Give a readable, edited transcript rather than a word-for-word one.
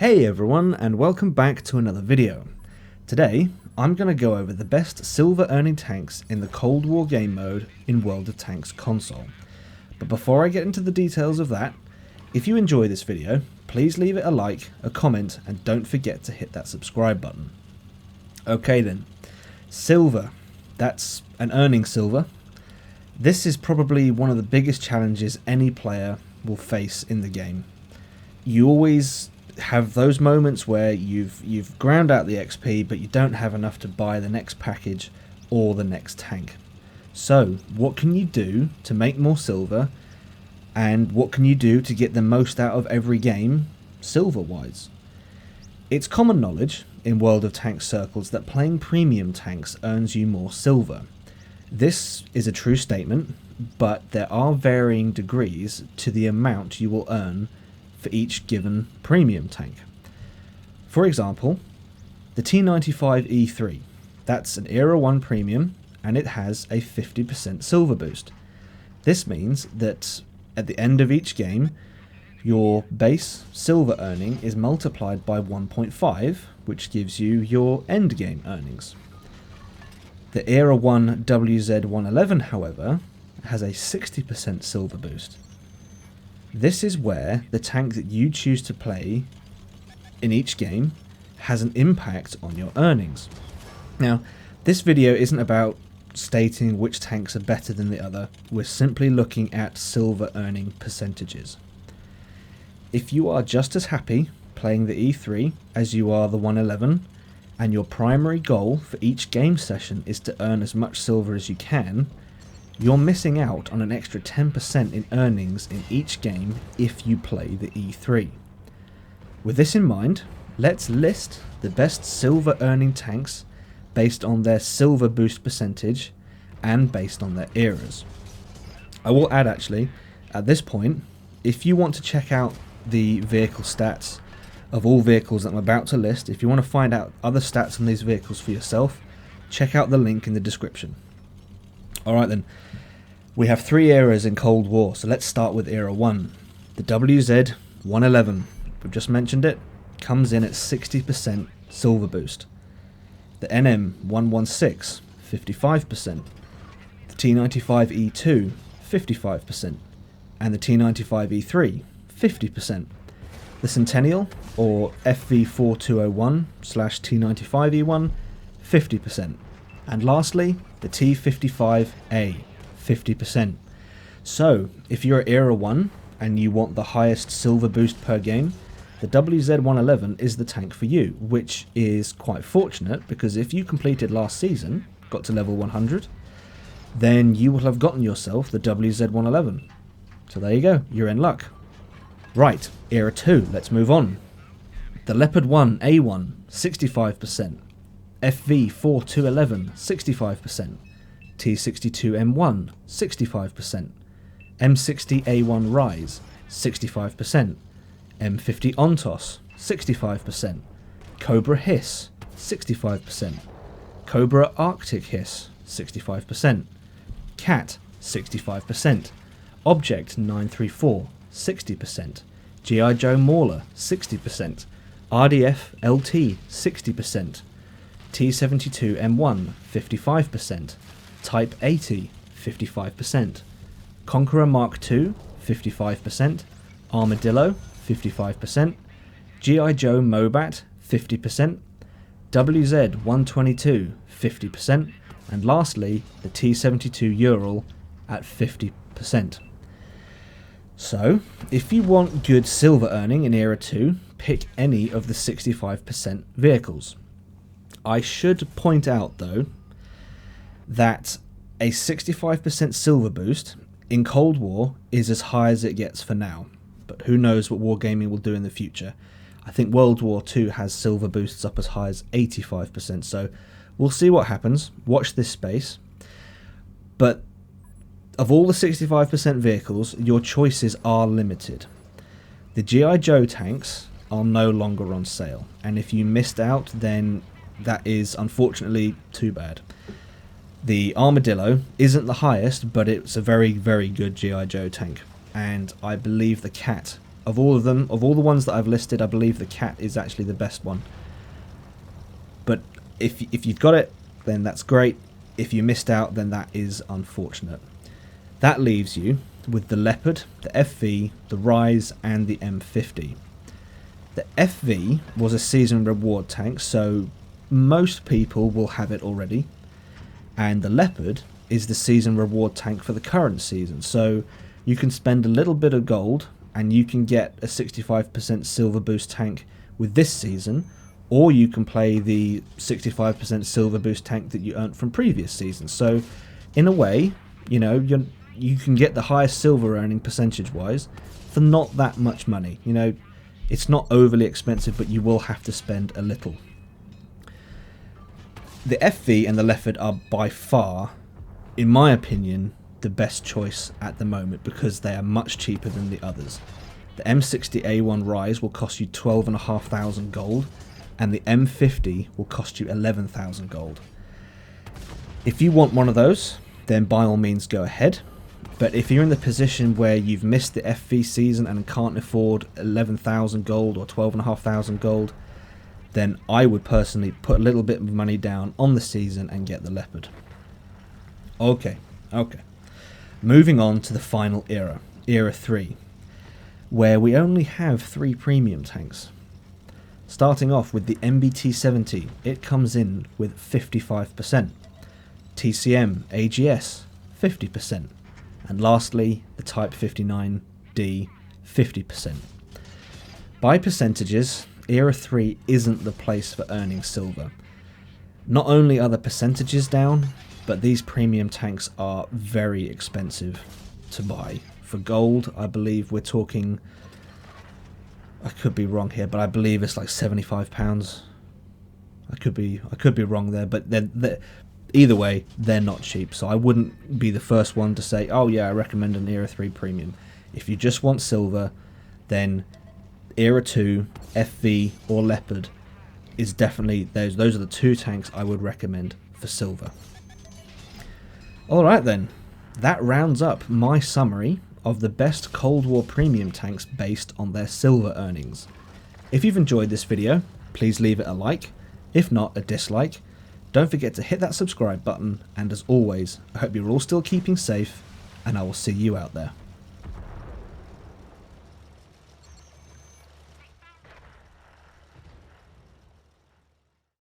Hey everyone, and welcome back to another video. Today, I'm going to go over the best silver earning tanks in the Cold War game mode in WoT Console. But before I get into the details of that, if you enjoy this video, please leave it a like, a comment, and don't forget to hit that subscribe button. Okay then, silver. That's an earning silver. This is probably one of the biggest challenges any player will face in the game. You always have those moments where you've ground out the XP, but you don't have enough to buy the next package or the next tank. So what can you do to make more silver, and what can you do to get the most out of every game silver wise? It's common knowledge in World of Tanks circles that playing premium tanks earns you more silver. This is a true statement, but there are varying degrees to the amount you will earn for each given premium tank. For example, the T95E3, that's an Era 1 premium, and it has a 50% silver boost. This means that at the end of each game, your base silver earning is multiplied by 1.5, which gives you your end game earnings. The Era 1 WZ111, however, has a 60% silver boost. This is where the tank that you choose to play in each game has an impact on your earnings. Now, this video isn't about stating which tanks are better than the other, we're simply looking at silver earning percentages. If you are just as happy playing the E3 as you are the 111, and your primary goal for each game session is to earn as much silver as you can, you're missing out on an extra 10% in earnings in each game if you play the E3. With this in mind, let's list the best silver earning tanks based on their silver boost percentage and based on their eras. I will add actually, at this point, if you want to check out the vehicle stats of all vehicles that I'm about to list, if you want to find out other stats on these vehicles for yourself, check out the link in the description. Alright then, we have 3 eras in Cold War, so let's start with Era 1. The WZ111, we've just mentioned it, comes in at 60% silver boost. The NM116, 55%. The T95E2, 55%. And the T95E3, 50%. The Centennial, or FV4201/T95E1, 50%. And lastly, the T55A, 50%. So, if you're at Era 1 and you want the highest silver boost per game, the WZ111 is the tank for you, which is quite fortunate because if you completed last season, got to level 100, then you will have gotten yourself the WZ111. So there you go, you're in luck. Right, Era 2, let's move on. The Leopard 1 A1, 65%. FV4211, 65%. T62M1, 65%. M60A1 Rise, 65%. M50 Ontos, 65%. Cobra Hiss, 65%. Cobra Arctic Hiss, 65%. Cat, 65%. Object 934, 60%. G.I. Joe Mauler, 60%. RDF LT, 60%. T72M1, 55%. Type 80, 55%. Conqueror Mark II, 55%. Armadillo, 55%. G.I. Joe Mobat, 50%. WZ122, 50%. And lastly, the T72 Ural at 50%. So, if you want good silver earning in Era 2, pick any of the 65% vehicles. I should point out though, that a 65% silver boost in Cold War is as high as it gets for now, but who knows what wargaming will do in the future. I think World War II has silver boosts up as high as 85%, so we'll see what happens. Watch this space. But of all the 65% vehicles, your choices are limited. The G.I. Joe tanks are no longer on sale, and if you missed out, then that is unfortunately too bad. The Armadillo isn't the highest, but it's a very, very good G.I. Joe tank, and I believe the Cat Of all of them, of all the ones that I've listed, I believe the cat is actually the best one. But if you've got it, then that's great. If you missed out, then that is unfortunate. That leaves you with the Leopard, the FV, the Rise, and the M50. The FV was a season reward tank, so most people will have it already. And the Leopard is the season reward tank for the current season, so you can spend a little bit of gold and you can get a 65% silver boost tank with this season, or you can play the 65% silver boost tank that you earned from previous seasons. So in a way, you know, you can get the highest silver earning percentage wise for not that much money. You know, it's not overly expensive, but you will have to spend a little. The FV and the Leopard are by far, in my opinion, the best choice at the moment because they are much cheaper than the others. The M60A1 Rise will cost you 12,500 gold, and the M50 will cost you 11,000 gold. If you want one of those, then by all means go ahead. But if you're in the position where you've missed the FV season and can't afford 11,000 gold or 12,500 gold, then I would personally put a little bit of money down on the season and get the Leopard. Okay. Moving on to the final era, Era 3, where we only have 3 premium tanks. Starting off with the MBT-70, it comes in with 55%. TCM AGS, 50%. And lastly, the Type 59D, 50%. By percentages, Era 3 isn't the place for earning silver. Not only are the percentages down, but these premium tanks are very expensive to buy. For gold, I believe we're talking, I could be wrong here, but I believe it's like £75. I could be wrong there, but either way, they're not cheap, so I wouldn't be the first one to say, oh yeah, I recommend an Era 3 premium. If you just want silver, then Era 2, FV, or Leopard is definitely, those are the 2 tanks I would recommend for silver. Alright then, that rounds up my summary of the best Cold War premium tanks based on their silver earnings. If you've enjoyed this video, please leave it a like, if not a dislike. Don't forget to hit that subscribe button, and as always, I hope you're all still keeping safe, and I will see you out there.